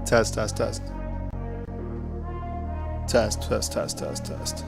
Test, test, test. Test, test, test, test, test.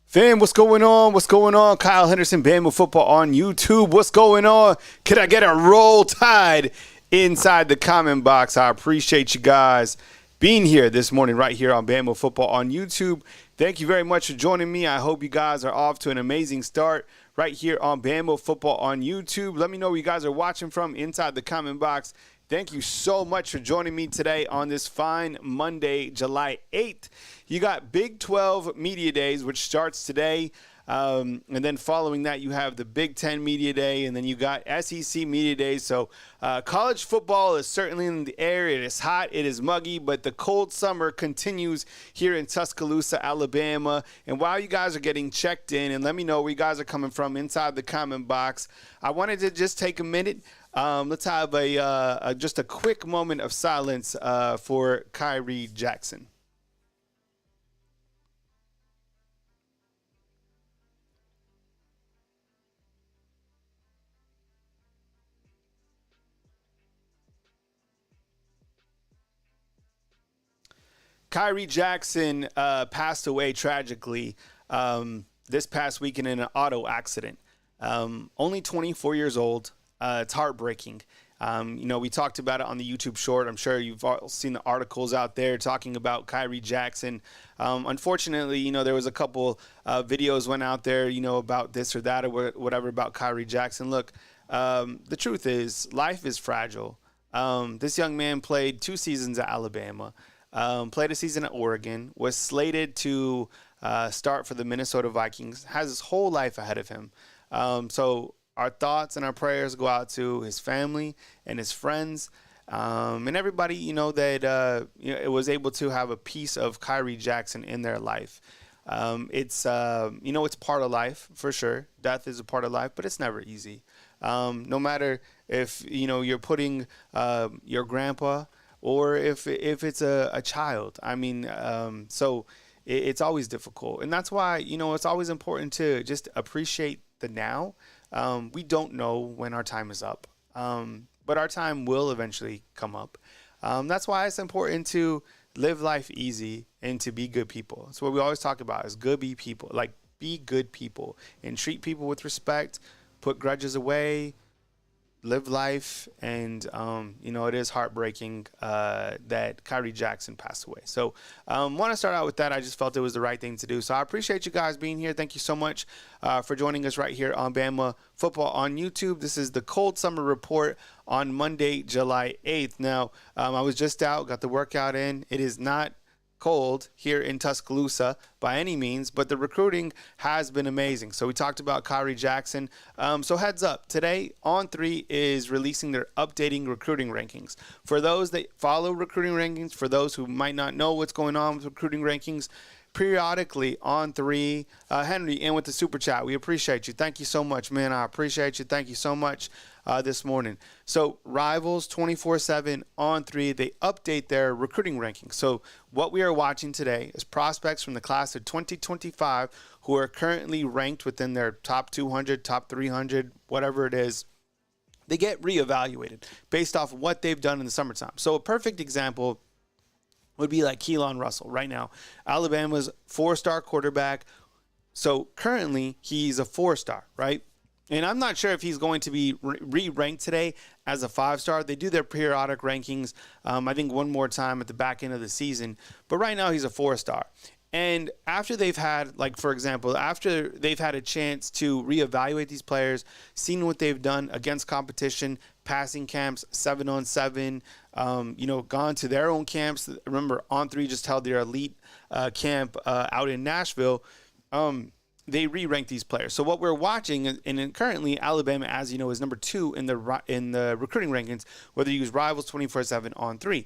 Fam, what's going on? What's going on? Kyle Henderson, Bama Football on YouTube. What's going on? Could I get a roll tide inside the comment box? I appreciate you guys being here this morning right here on Bama Football on YouTube. Thank you very much for joining me. I hope you guys are off to an amazing start right here on Bama Football on YouTube. Let me know where you guys are watching from inside the comment box. Thank you so much for joining me today on this fine Monday, July 8th. You got Big 12 Media Days, which starts today. And then following that, you have the Big 10 Media Day, and then you got SEC Media Days. So college football is certainly in the air. It is hot. It is muggy, but the cold summer continues here in Tuscaloosa, Alabama. And while you guys are getting checked in, and let me know where you guys are coming from inside the comment box, I wanted to just take a minute. Let's have just a quick moment of silence for Khyree Jackson. Khyree Jackson passed away tragically this past weekend in an auto accident. Only 24 years old. It's heartbreaking. We talked about it on the YouTube short. I'm sure you've all seen the articles out there talking about Khyree Jackson. Unfortunately, there was a couple videos went out there, about this or that or whatever about Khyree Jackson. Look, the truth is life is fragile. This young man played 2 seasons at Alabama, played a season at Oregon, was slated to start for the Minnesota Vikings, has his whole life ahead of him. So our thoughts and our prayers go out to his family and his friends, and everybody, that it was able to have a piece of Khyree Jackson in their life. It's part of life for sure. Death is a part of life, but it's never easy. No matter if you're putting your grandpa or if it's a child. So it's always difficult, and that's why it's always important to just appreciate the now. We don't know when our time is up, but our time will eventually come up. That's why it's important to live life easy and to be good people. That's what we always talk about is be good people and treat people with respect, put grudges away, live life. And, it is heartbreaking that Khyree Jackson passed away. So want to start out with that. I just felt it was the right thing to do. So I appreciate you guys being here. Thank you so much for joining us right here on Bama Football on YouTube. This is the Cold Summer Report on Monday, July 8th. Now, I was just out, got the workout in. It is not cold here in Tuscaloosa by any means, but the recruiting has been amazing. So we talked about Khyree Jackson. So heads up, today On3 is releasing their updating recruiting rankings. For those that follow recruiting rankings, for those who might not know what's going on with recruiting rankings, periodically On3, Henry in with the super chat. We appreciate you. Thank you so much, man. I appreciate you. Thank you so much this morning. So Rivals 24/7 On3, they update their recruiting rankings. So what we are watching today is prospects from the class of 2025 who are currently ranked within their top 200, top 300, whatever it is. They get reevaluated based off of what they've done in the summertime. So a perfect example would be like Keelan Russell right now. Alabama's 4-star quarterback. So currently he's a 4-star, right? And I'm not sure if he's going to be re-ranked today as a 5-star. They do their periodic rankings, I think one more time at the back end of the season. But right now he's a 4-star. And after they've had, for example, after they've had a chance to reevaluate these players, seen what they've done against competition, passing camps, 7-on-7, gone to their own camps. Remember, On3 just held their elite camp out in Nashville. They re-rank these players. So what we're watching, and currently Alabama, as you know, is number 2 in the recruiting rankings, whether you use Rivals 24/7 On3.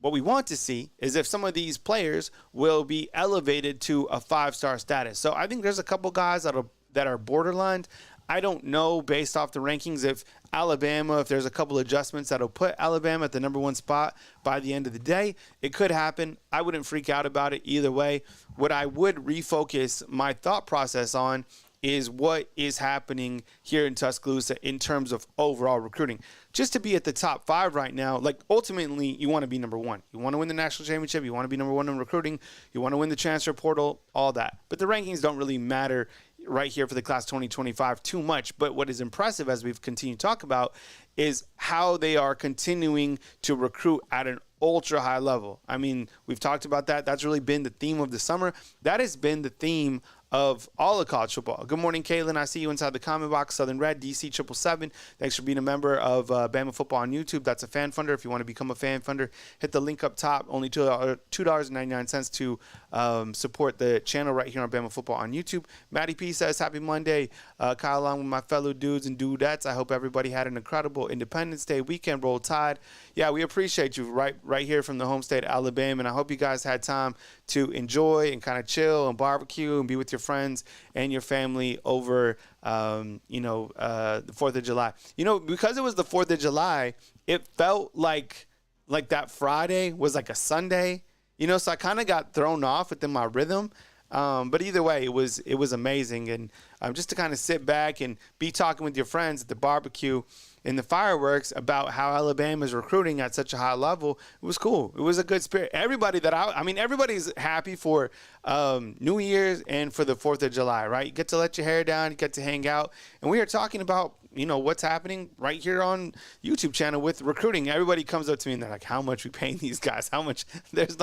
What we want to see is if some of these players will be elevated to a 5-star status. So I think there's a couple guys that are borderline. I don't know based off the rankings if Alabama, if there's a couple adjustments that'll put Alabama at the number 1 spot by the end of the day. It could happen. I wouldn't freak out about it either way. What I would refocus my thought process on is what is happening here in Tuscaloosa in terms of overall recruiting. Just to be at the top 5 right now, like ultimately you want to be number 1. You want to win the national championship. You want to be number 1 in recruiting. You want to win the transfer portal, all that. But the rankings don't really matter right here for the class 2025 too much. But what is impressive, as we've continued to talk about, is how they are continuing to recruit at an ultra high level. I mean, we've talked about that. That's really been the theme of the summer. That has been the theme of all of college football. Good morning, Caitlin. I see you inside the comment box. Southern Red, DC 777. Thanks for being a member of Bama Football on YouTube. That's a fan funder. If you want to become a fan funder, hit the link up top. Only $2.99 to support the channel right here on Bama Football on YouTube. Maddie P says, happy Monday. Kyle, along with my fellow dudes and dudettes, I hope everybody had an incredible Independence Day weekend. Roll Tide. Yeah, we appreciate you right here from the home state of Alabama, and I hope you guys had time to enjoy and kind of chill and barbecue and be with your friends and your family over, the 4th of July. You know, because it was the 4th of July, it felt like that Friday was like a Sunday, so I kind of got thrown off within my rhythm. But either way, it was amazing. And just to kind of sit back and be talking with your friends at the barbecue and the fireworks about how Alabama is recruiting at such a high level, it was cool. It was a good spirit. Everybody's happy for New Year's and for the 4th of July, right? You get to let your hair down, you get to hang out. And we are talking about, what's happening right here on YouTube channel with recruiting. Everybody comes up to me and they're like, how much we paying these guys? How much? There's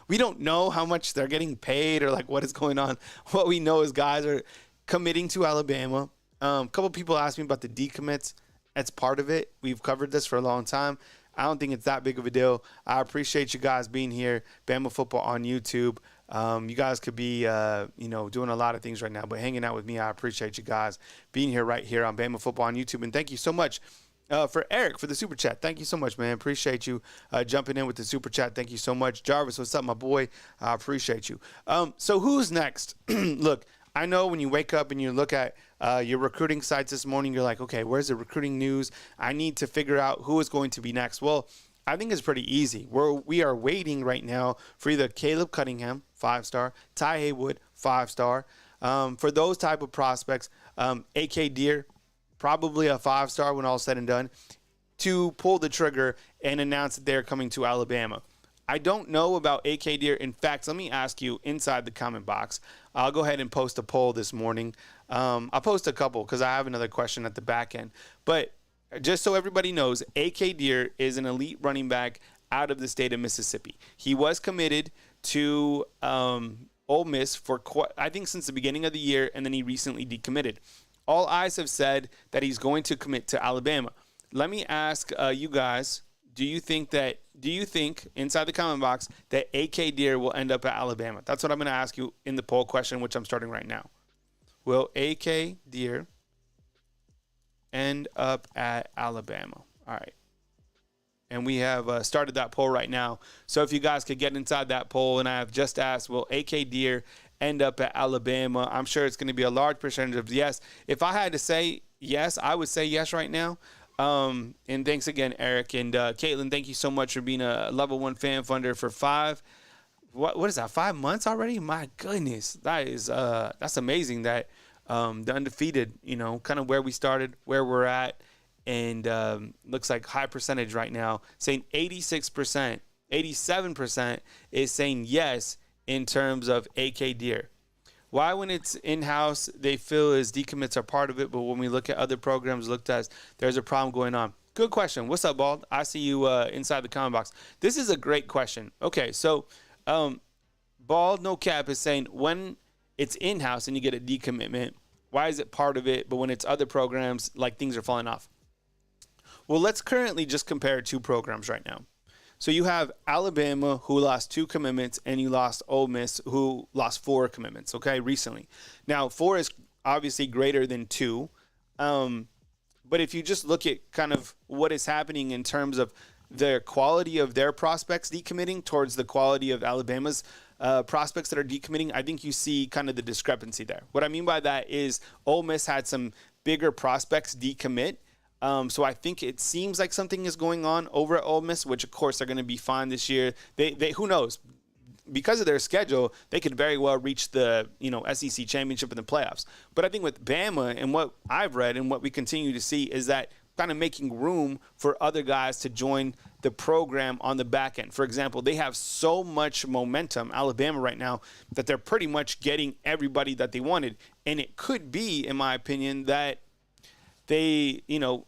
we don't know how much they're getting paid or what is going on. What we know is guys are committing to Alabama. A couple people asked me about the decommits. That's part of it. We've covered this for a long time. I don't think it's that big of a deal. I appreciate you guys being here. Bama Football on YouTube. You guys could be, doing a lot of things right now, but hanging out with me, I appreciate you guys being here right here on Bama Football on YouTube. And thank you so much for Eric for the super chat. Thank you so much, man. Appreciate you jumping in with the super chat. Thank you so much. Jarvis, what's up, my boy? I appreciate you. So who's next? Look, I know when you wake up and you look at your recruiting sites this morning, you're like, okay, where's the recruiting news? I need to figure out who is going to be next. Well, I think it's pretty easy. We are waiting right now for either Caleb Cunningham, 5-star, Ty Haywood, 5-star. For those type of prospects, A.K. Deer, probably a 5-star when all said and done, to pull the trigger and announce that they're coming to Alabama. I don't know about A.K. Deer. In fact, let me ask you inside the comment box. I'll go ahead and post a poll this morning. I'll post a couple because I have another question at the back end. But just so everybody knows, A.K. Deer is an elite running back out of the state of Mississippi. He was committed to Ole Miss for, I think, since the beginning of the year, and then he recently decommitted. All eyes have said that he's going to commit to Alabama. Let me ask you guys, do you think inside the comment box that A.K. Deer will end up at Alabama? That's what I'm going to ask you in the poll question, which I'm starting right now. Will A.K. Deer end up at Alabama? All right. And we have started that poll right now. So if you guys could get inside that poll, and I have just asked, will A.K. Deer end up at Alabama? I'm sure it's going to be a large percentage of yes. If I had to say yes, I would say yes right now. And thanks again, Eric. And Caitlin, thank you so much for being a level 1 fan funder for 5. What is that, 5 months already? My goodness. That's amazing that the undefeated, kind of where we started, where we're at. And looks like high percentage right now, saying 86%, 87% is saying yes in terms of A.K. Deer. Why, when it's in-house, they feel as decommits are part of it, but when we look at other programs looked at, there's a problem going on? Good question. What's up, Bald? I see you inside the comment box. This is a great question. Okay, so Bald No Cap is saying when it's in-house and you get a decommitment, why is it part of it, but when it's other programs, things are falling off? Well, let's currently just compare 2 programs right now. So you have Alabama, who lost 2 commitments, and you lost Ole Miss, who lost 4 commitments, okay, recently. Now, 4 is obviously greater than 2. But if you just look at kind of what is happening in terms of the quality of their prospects decommitting towards the quality of Alabama's prospects that are decommitting, I think you see kind of the discrepancy there. What I mean by that is Ole Miss had some bigger prospects decommit. So I think it seems like something is going on over at Ole Miss, which of course they're going to be fine this year. They who knows? Because of their schedule, they could very well reach the SEC championship in the playoffs. But I think with Bama and what I've read and what we continue to see is that kind of making room for other guys to join the program on the back end. For example, they have so much momentum, Alabama right now, that they're pretty much getting everybody that they wanted. And it could be, in my opinion, that they,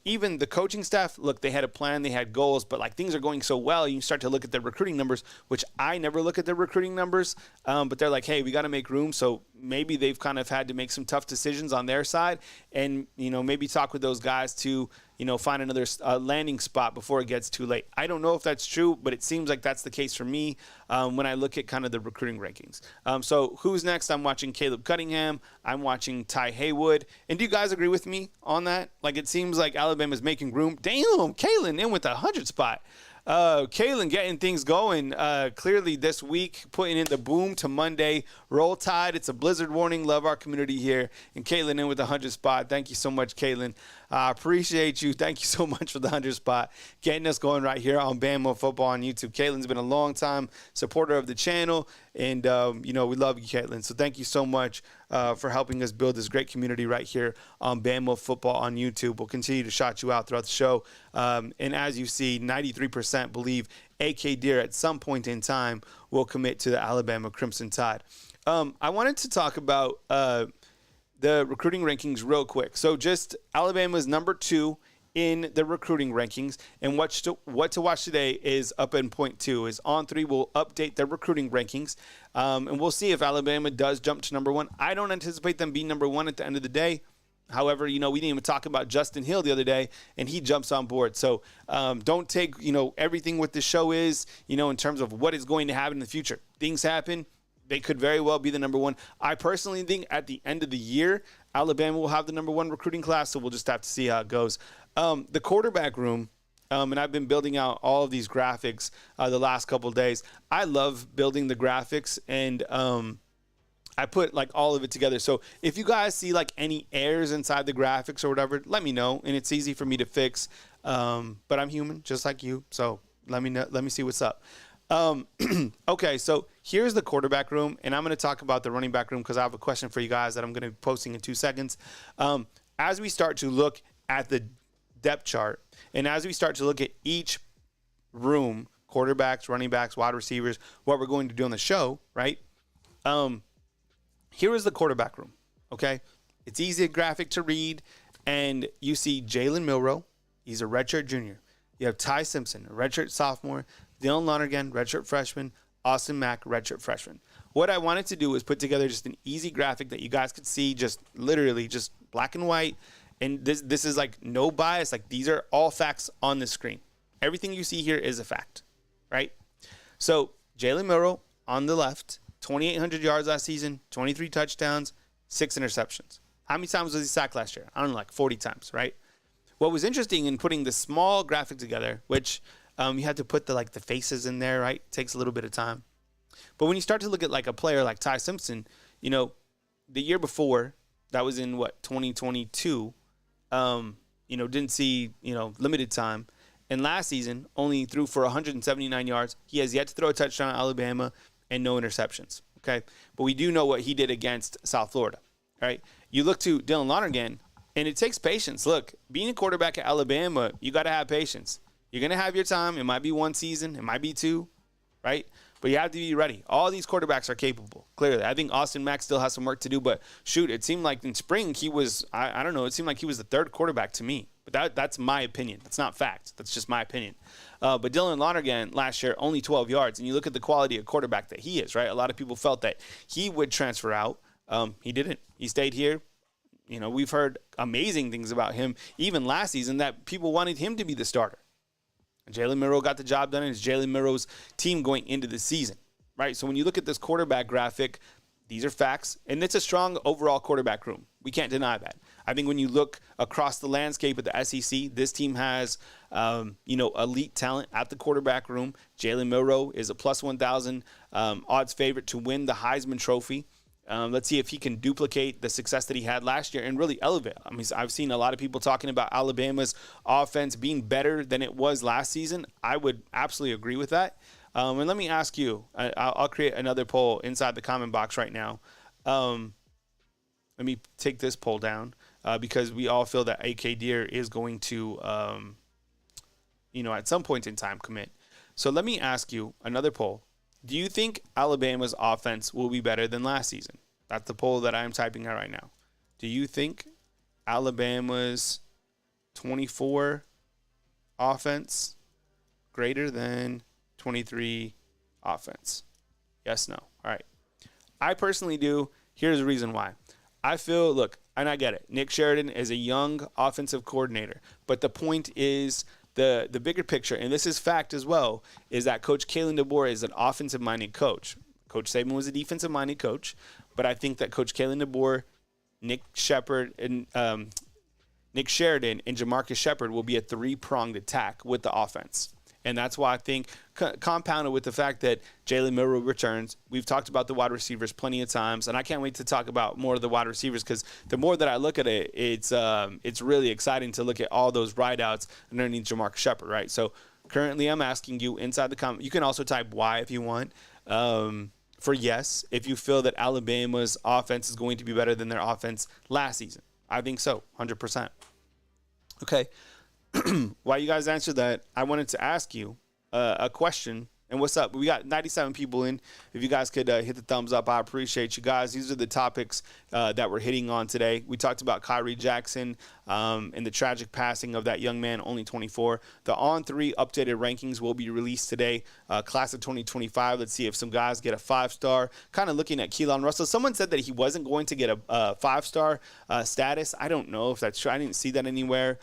even the coaching staff, look, they had a plan, they had goals, but like things are going so well, you start to look at their recruiting numbers, which I never look at their recruiting numbers, but they're like, hey, we got to make room. So maybe they've kind of had to make some tough decisions on their side and, maybe talk with those guys to, find another landing spot before it gets too late. I don't know if that's true, but it seems like that's the case for me when I look at kind of the recruiting rankings. So who's next? I'm watching Caleb Cunningham. I'm watching Ty Haywood. And do you guys agree with me on that? Like, it seems like Alabama's making room. Damn, Kalen in with the 100 spot. Kalen getting things going clearly this week, putting in the boom to Monday. Roll Tide. It's a blizzard warning. Love our community here. And Kalen in with the 100 spot. Thank you so much, Kalen. I appreciate you. Thank you so much for the 100 spot. Getting us going right here on Bama Football on YouTube. Kalen's been a long time supporter of the channel. And, we love you, Caitlin. So thank you so much for helping us build this great community right here on Bama Football on YouTube. We'll continue to shout you out throughout the show. And as you see, 93% believe A.K. Deer at some point in time will commit to the Alabama Crimson Tide. I wanted to talk about the recruiting rankings real quick. So just Alabama's number 2 in the recruiting rankings, and what to watch today is up in point 2 is On3 will update their recruiting rankings, and we'll see if Alabama does jump to number 1. I don't anticipate them being number 1 at the end of the day. However, we didn't even talk about Justin Hill the other day, and he jumps on board. So don't take everything what this show is in terms of what is going to happen in the future. Things happen. They could very well be the number 1. I personally think at the end of the year, Alabama will have the number 1 recruiting class, so we'll just have to see how it goes. The quarterback room, and I've been building out all of these graphics the last couple of days. I love building the graphics, and I put like all of it together. So if you guys see like any errors inside the graphics or whatever, let me know, and it's easy for me to fix. But I'm human, just like you, so let me know, let me see what's up. Okay, so here's the quarterback room, and I'm going to talk about the running back room because I have a question for you guys that I'm going to be posting in 2 seconds. As we start to look at the depth chart, and as we start to look at each room, quarterbacks, running backs, wide receivers, what we're going to do on the show, right? Here is the quarterback room, okay? It's easy graphic to read, and you see Jalen Milroe. He's a redshirt junior. You have Ty Simpson, a redshirt sophomore. Dylan Lonergan, redshirt freshman. Austin Mack, redshirt freshman. What I wanted to do was put together just an easy graphic that you guys could see, just literally just black and white. And this is like no bias. Like these are all facts on the screen. Everything you see here is a fact, right? So Jalen Milroe on the left, 2,800 yards last season, 23 touchdowns, 6 interceptions. How many times was he sacked last year? I don't know, like 40 times, right? What was interesting in putting the small graphic together, which you had to put the faces in there, right? Takes a little bit of time. But when you start to look at like a player like Ty Simpson, the year before, that was in 2022, didn't see, limited time. And last season, only threw for 179 yards. He has yet to throw a touchdown at Alabama and no interceptions, okay? But we do know what he did against South Florida, right? You look to Dylan Lonergan, and it takes patience. Look, being a quarterback at Alabama, you got to have patience. You're going to have your time. It might be 1 season. It might be 2, right? But you have to be ready. All these quarterbacks are capable, clearly. I think Austin Mack still has some work to do, but shoot, it seemed like in spring he was, I don't know, it seemed like he was the 3rd quarterback to me. But that's my opinion. That's not fact. That's just my opinion. But Dylan Lonergan last year, only 12 yards. And you look at the quality of quarterback that he is, right? A lot of people felt that he would transfer out. He didn't. He stayed here. We've heard amazing things about him, even last season, that people wanted him to be the starter. Jalen Milroe got the job done, and it's Jalen Milroe's team going into the season, right? So when you look at this quarterback graphic, these are facts, and it's a strong overall quarterback room. We can't deny that. I think when you look across the landscape of the SEC, this team has elite talent at the quarterback room. Jalen Milroe is a plus 1,000 odds favorite to win the Heisman Trophy. Let's see if he can duplicate the success that he had last year and really elevate. I mean, I've seen a lot of people talking about Alabama's offense being better than it was last season. I would absolutely agree with that. And let me ask you, I'll create another poll inside the comment box right now. Let me take this poll down because we all feel that AK Deer is going to, at some point in time commit. So let me ask you another poll. Do you think Alabama's offense will be better than last season? That's the poll that I'm typing out right now. Do you think Alabama's 24 offense greater than 23 offense? Yes, no. All right. I personally do. Here's the reason why. I feel, look, and I get it. Nick Sheridan is a young offensive coordinator, but the point is the bigger picture, and this is fact as well, is that Coach Kalen DeBoer is an offensive-minded coach. Coach Saban was a defensive-minded coach, but I think that Coach Kalen DeBoer, Nick Sheridan, and Jamarcus Shepard will be a three-pronged attack with the offense. And that's why I think, compounded with the fact that Jalen Milroe returns, we've talked about the wide receivers plenty of times, and I can't wait to talk about more of the wide receivers because the more that I look at it, it's really exciting to look at all those rideouts underneath Jamarcus Shepard, right? So currently I'm asking you inside the comment. You can also type Y if you want for yes, if you feel that Alabama's offense is going to be better than their offense last season. I think so, 100%. Okay. While you guys answer that, I wanted to ask you a question. And what's up? We got 97 people in. If you guys could hit the thumbs up, I appreciate you guys. These are the topics that we're hitting on today. We talked about Khyree Jackson and the tragic passing of that young man, only 24. The On3 updated rankings will be released today, class of 2025. Let's see if some guys get a 5-star. Kind of looking at Keelan Russell. Someone said that he wasn't going to get a 5-star status. I don't know if that's true. I didn't see that anywhere.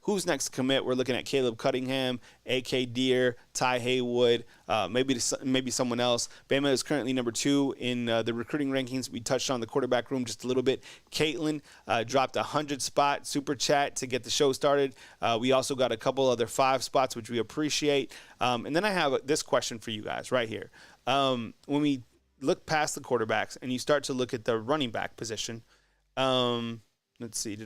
Who's next to commit? We're looking at Caleb Cunningham, A.K. Deer, Ty Haywood, maybe someone else. Bama is currently number 2 in the recruiting rankings. We touched on the quarterback room just a little bit. Caitlin dropped a 100-spot super chat to get the show started. We also got a couple other 5 spots, which we appreciate. And then I have this question for you guys right here. When we look past the quarterbacks and you start to look at the running back position, let's see,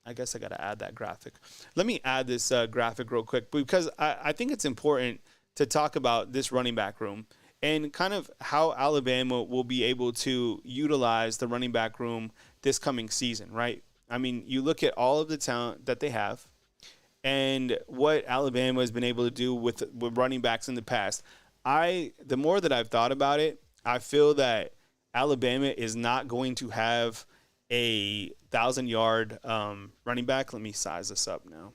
I guess I got to add that graphic. Let me add this graphic real quick because I think it's important to talk about this running back room and kind of how Alabama will be able to utilize the running back room this coming season, right? I mean, you look at all of the talent that they have and what Alabama has been able to do with running backs in the past. The more that I've thought about it, I feel that Alabama is not going to have a 1,000-yard running back. Let me size this up now.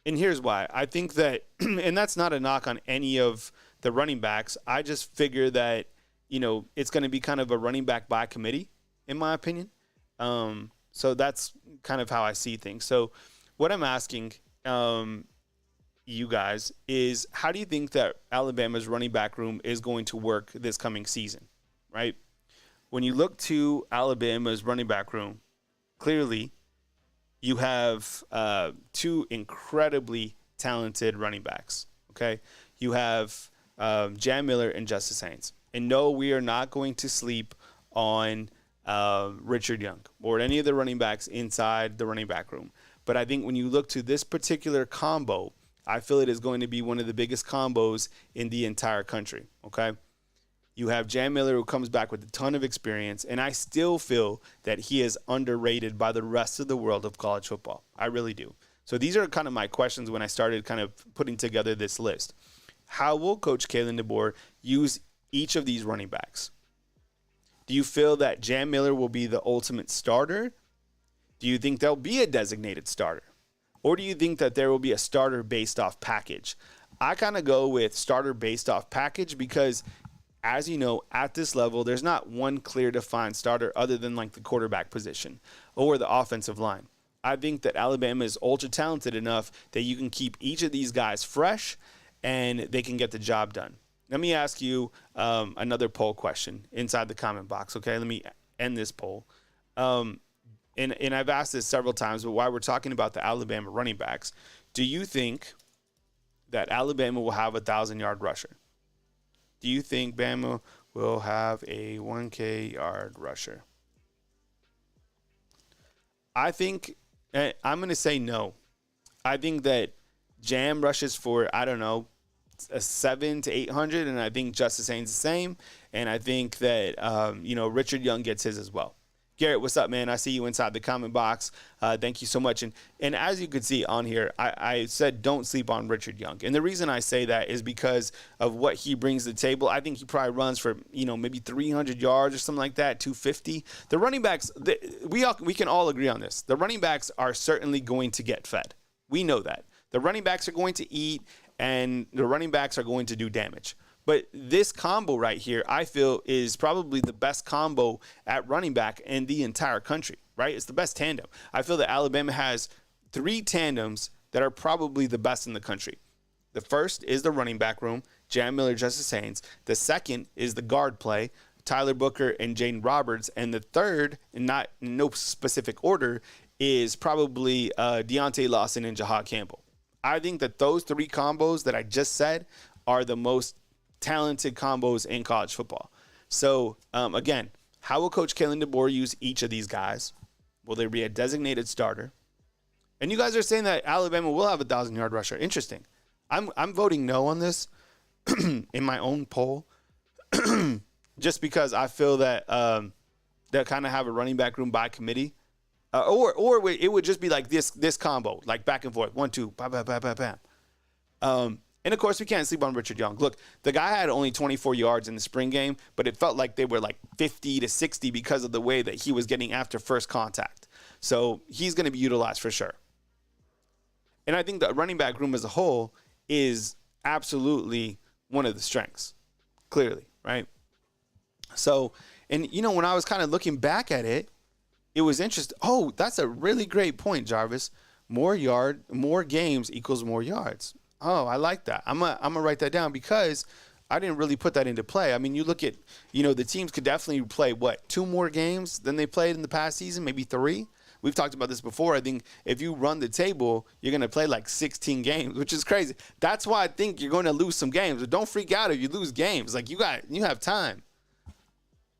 And here's why. I think that, and that's not a knock on any of the running backs. I just figure that, it's going to be kind of a running back by committee, in my opinion. So that's kind of how I see things. So what I'm asking you guys is, how do you think that Alabama's running back room is going to work this coming season, right? When you look to Alabama's running back room, clearly you have 2 incredibly talented running backs, okay? You have Jam Miller and Justice Haynes. And no, we are not going to sleep on Richard Young or any of the running backs inside the running back room. But I think when you look to this particular combo, I feel it is going to be one of the biggest combos in the entire country, okay? You have Jam Miller, who comes back with a ton of experience, and I still feel that he is underrated by the rest of the world of college football. I really do. So these are kind of my questions when I started kind of putting together this list. How will Coach Kalen DeBoer use each of these running backs? Do you feel that Jam Miller will be the ultimate starter? Do you think there'll be a designated starter? Or do you think that there will be a starter based off package? I kind of go with starter based off package because, as you know, at this level, there's not one clear defined starter other than like the quarterback position or the offensive line. I think that Alabama is ultra talented enough that you can keep each of these guys fresh and they can get the job done. Let me ask you another poll question inside the comment box, okay? Let me end this poll. And and I've asked this several times, but while we're talking about the Alabama running backs, do you think that Alabama will have a 1,000-yard rusher? Do you think Bama will have a 1K yard rusher? I think I'm going to say no. I think that Jam rushes for, I don't know, a 700 to 800, and I think Justice Haynes the same. And I think that, Richard Young gets his as well. Garrett, what's up, man? I see you inside the comment box. Thank you so much. And as you can see on here, I said don't sleep on Richard Young. And the reason I say that is because of what he brings to the table. I think he probably runs for, maybe 300 yards or something like that, 250. The running backs, we can all agree on this. The running backs are certainly going to get fed. We know that. The running backs are going to eat, and the running backs are going to do damage. But this combo right here, I feel, is probably the best combo at running back in the entire country, right? It's the best tandem. I feel that Alabama has 3 tandems that are probably the best in the country. The first is the running back room, Jam Miller, Justice Haynes. The second is the guard play, Tyler Booker and Jaden Roberts. And the third, and not in no specific order, is probably Deontay Lawson and Jahad Campbell. I think that those 3 combos that I just said are the most talented combos in college football. So, again, how will Coach Kalen DeBoer use each of these guys? Will there be a designated starter? And you guys are saying that Alabama will have a 1,000-yard rusher. Interesting. I'm voting no on this in my own poll, just because I feel that they'll kind of have a running back room by committee, or it would just be like this combo, like back and forth, 1, 2, bam, bam, bam, bam, bam. And, of course, we can't sleep on Richard Young. Look, the guy had only 24 yards in the spring game, but it felt like they were like 50 to 60 because of the way that he was getting after first contact. So he's going to be utilized for sure. And I think the running back room as a whole is absolutely one of the strengths, clearly, right? So, and, when I was kind of looking back at it, it was interesting. Oh, that's a really great point, Jarvis. More games equals more yards. Oh, I like that. I'm gonna write that down because I didn't really put that into play. I mean, you look at, the teams could definitely play 2 more games than they played in the past season, maybe 3. We've talked about this before. I think if you run the table, you're going to play like 16 games, which is crazy. That's why I think you're going to lose some games. But don't freak out if you lose games. Like, you have time.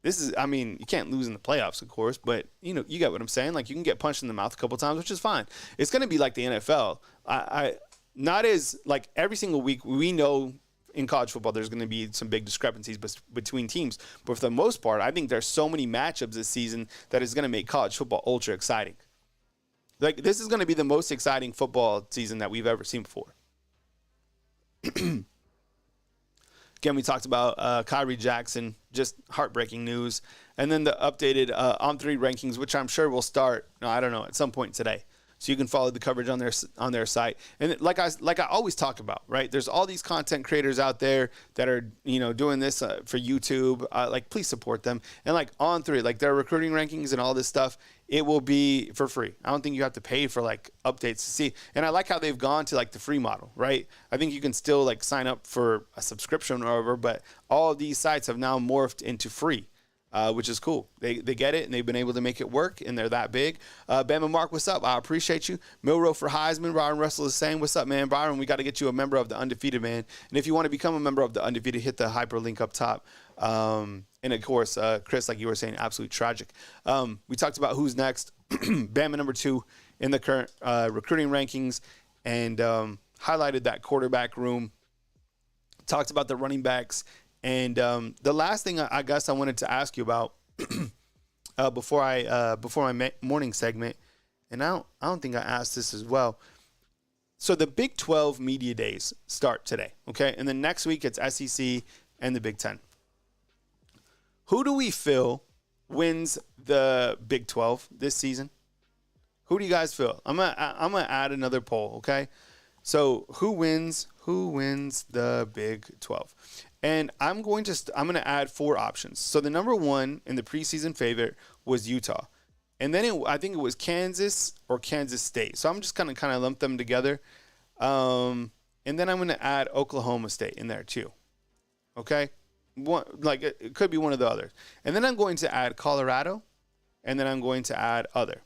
You can't lose in the playoffs, of course, but you get what I'm saying. Like, you can get punched in the mouth a couple times, which is fine. It's going to be like the NFL. Not as, like, every single week, we know in college football there's going to be some big discrepancies between teams. But for the most part, I think there's so many matchups this season that is going to make college football ultra exciting. Like, this is going to be the most exciting football season that we've ever seen before. Again, we talked about Khyree Jackson, just heartbreaking news. And then the updated On3 rankings, which I'm sure will start, at some point today. So you can follow the coverage on their site. And like I always talk about, right? There's all these content creators out there that are, doing this for YouTube. Please support them. And On3, their recruiting rankings and all this stuff, it will be for free. I don't think you have to pay for updates to see. And I like how they've gone to the free model, right? I think you can still sign up for a subscription or whatever, but all of these sites have now morphed into free. Which is cool. They get it, and they've been able to make it work, and they're that big. Bama Mark, what's up? I appreciate you. Milrow for Heisman. Byron Russell is saying, what's up, man? Byron, we got to get you a member of the Undefeated, man. And if you want to become a member of the Undefeated, hit the hyperlink up top. And, of course, Chris, like you were saying, absolutely tragic. We talked about who's next. Bama number 2 in the current recruiting rankings, and highlighted that quarterback room. Talked about the running backs. And the last thing I guess I wanted to ask you about before my morning segment, and I don't think I asked this as well. So the Big 12 media days start today, okay? And then next week it's SEC and the Big 10. Who do we feel wins the Big 12 this season? Who do you guys feel? I'm gonna add another poll, okay? So who wins the Big 12? And I'm going to add 4 options. So the number 1 in the preseason favorite was Utah. And then I think it was Kansas or Kansas State. So I'm just going to kind of lump them together. And then I'm going to add Oklahoma State in there too. Okay? It could be one of the others. And then I'm going to add Colorado. And then I'm going to add other.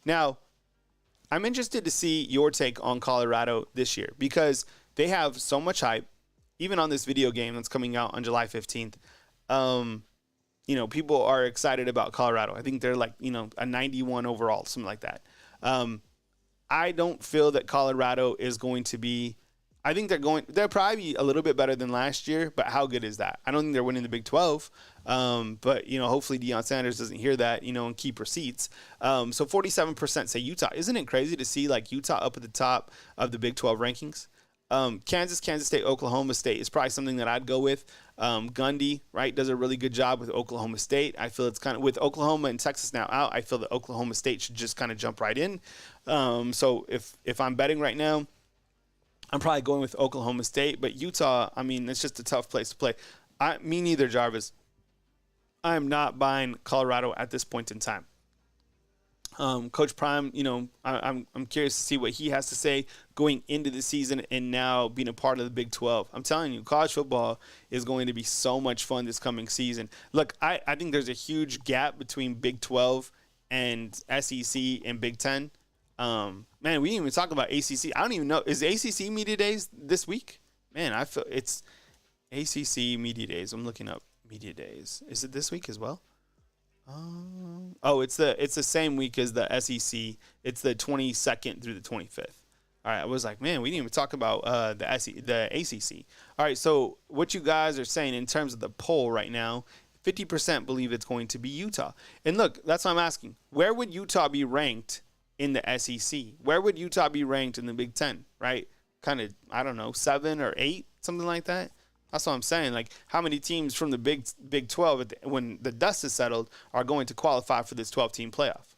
Now, I'm interested to see your take on Colorado this year because they have so much hype, even on this video game that's coming out on July 15th. People are excited about Colorado. I think they're like, a 91 overall, something like that. I don't feel that Colorado is going to be. I think they're probably a little bit better than last year, but how good is that? I don't think they're winning the Big 12. But hopefully Deion Sanders doesn't hear that, and keep receipts. So 47% say Utah. Isn't it crazy to see like Utah up at the top of the Big 12 rankings? Kansas State, Oklahoma State is probably something that I'd go with. Gundy, right, does a really good job with Oklahoma State. I feel it's kind of with Oklahoma and Texas now out. I feel that Oklahoma State should just kind of jump right in. So if I'm betting right now, I'm probably going with Oklahoma State. But Utah, I mean, it's just a tough place to play. Me neither, Jarvis. I am not buying Colorado at this point in time. Coach Prime, I'm curious to see what he has to say going into the season and now being a part of the Big 12. I'm telling you, college football is going to be so much fun this coming season. Look, I think there's a huge gap between Big 12 and SEC and Big 10. Man, we didn't even talk about ACC. I don't even know. Is ACC Media Days this week? Man, I feel it's ACC Media Days. I'm looking up Media Days. Is it this week as well? It's the same week as the SEC. It's the 22nd through the 25th. All right, I was like, man, we didn't even talk about the ACC. All right, so what you guys are saying in terms of the poll right now, 50% believe it's going to be Utah. And look, that's what I'm asking. Where would Utah be ranked in the SEC? Where would Utah be ranked in the Big 10, right? Kind of, I don't know, 7 or 8, something like that. That's what I'm saying. Like, how many teams from the Big 12, when the dust is settled, are going to qualify for this 12-team playoff?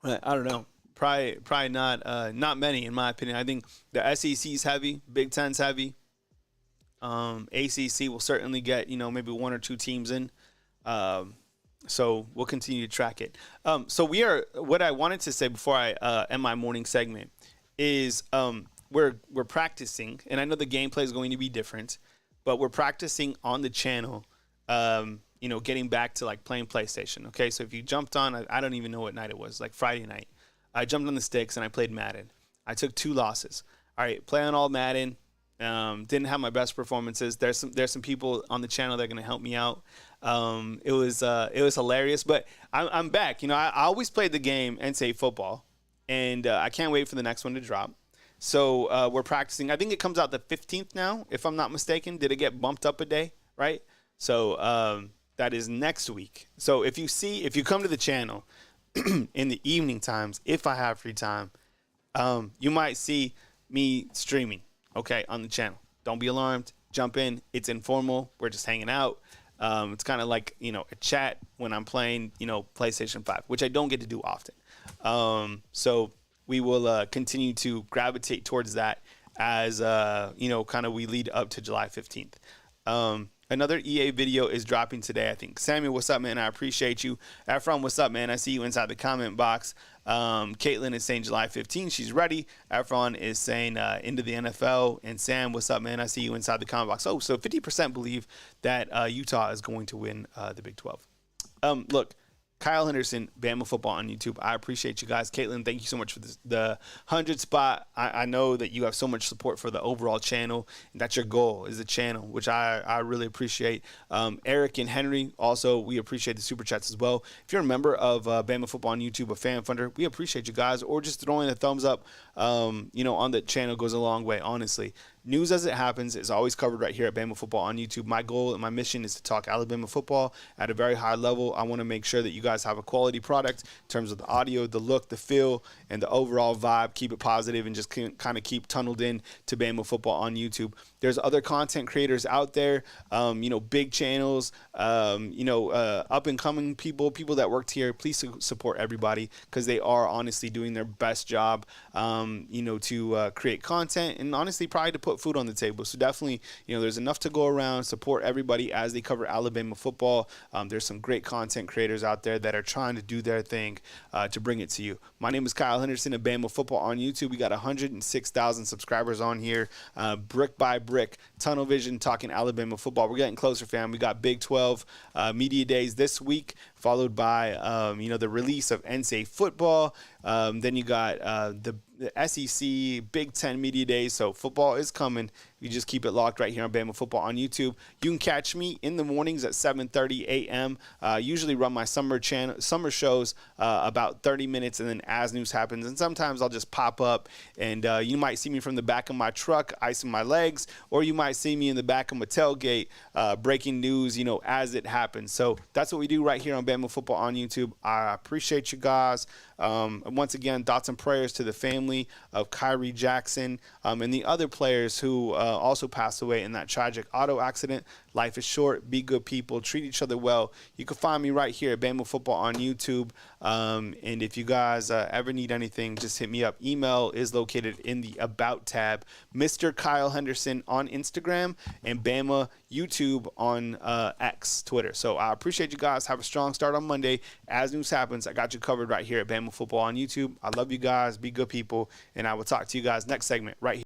I don't know. Probably not many, in my opinion. I think the SEC's heavy, Big 10's heavy. ACC will certainly get, maybe 1 or 2 teams in. So we'll continue to track it. So what I wanted to say before I end my morning segment is we're practicing, and I know the gameplay is going to be different, but we're practicing on the channel, getting back to like playing PlayStation. Okay, so if you jumped on, I don't even know what night it was, like Friday night, I jumped on the sticks and I played Madden. I took 2 losses. All right, play on all Madden. Didn't have my best performances. There's some people on the channel that are going to help me out. It was hilarious, but I'm back. I always played the game and say football, and I can't wait for the next one to drop. So we're practicing. I think it comes out the 15th now, if I'm not mistaken. Did it get bumped up a day, right? So that is next week. So if you come to the channel in the evening times, if I have free time, you might see me streaming, okay, on the channel. Don't be alarmed. Jump in. It's informal. We're just hanging out. It's kind of like, a chat when I'm playing, PlayStation 5, which I don't get to do often. So we will continue to gravitate towards that as, kind of we lead up to July 15th. Another EA video is dropping today, I think. Samuel, what's up, man? I appreciate you. Efron, what's up, man? I see you inside the comment box. Caitlin is saying July 15th. She's ready. Efron is saying into the NFL. And Sam, what's up, man? I see you inside the comment box. Oh, so 50% believe that Utah is going to win the Big 12. Look, Kyle Henderson, Bama Football on YouTube. I appreciate you guys. Caitlin, thank you so much for the 100 spot. I know that you have so much support for the overall channel, and that's your goal, is the channel, which I really appreciate. Eric and Henry, also, we appreciate the super chats as well. If you're a member of Bama Football on YouTube, a fan funder, we appreciate you guys, or just throwing a thumbs up, on the channel goes a long way, honestly. News as it happens is always covered right here at Bama Football on YouTube. My goal and my mission is to talk Alabama football at a very high level. I want to make sure that you guys have a quality product in terms of the audio, the look, the feel, and the overall vibe. Keep it positive and just kind of keep tunneled in to Bama Football on YouTube. There's other content creators out there, big channels, up-and-coming people that worked here. Please support everybody because they are honestly doing their best job, to create content and honestly probably to put put food on the table. So definitely, there's enough to go around. Support everybody as they cover Alabama football. There's some great content creators out there that are trying to do their thing to bring it to you. My name is Kyle Henderson of Bama Football on YouTube. We got 106,000 subscribers on here, brick by brick, tunnel vision, talking Alabama football. We're getting closer, fam. We got Big 12 media days this week, followed by the release of NCAA football. Then you got the SEC Big 10 media days. So football is coming. You just keep it locked right here on Bama Football on YouTube. You can catch me in the mornings at 7:30 a.m. Usually run my summer shows about 30 minutes, and then as news happens, and sometimes I'll just pop up, and you might see me from the back of my truck icing my legs, or you might see me in the back of my tailgate breaking news, as it happens. So that's what we do right here on Bama Football on YouTube. I appreciate you guys. Once again, thoughts and prayers to the family of Khyree Jackson and the other players who also passed away in that tragic auto accident. Life is short. Be good people. Treat each other well. You can find me right here at Bama Football on YouTube. And if you guys ever need anything, just hit me up. Email is located in the About tab. Mr. Kyle Henderson on Instagram, and Bama YouTube on X, Twitter. So I appreciate you guys. Have a strong start on Monday. As news happens, I got you covered right here at Bama Football on YouTube. I love you guys. Be good people. And I will talk to you guys next segment right here.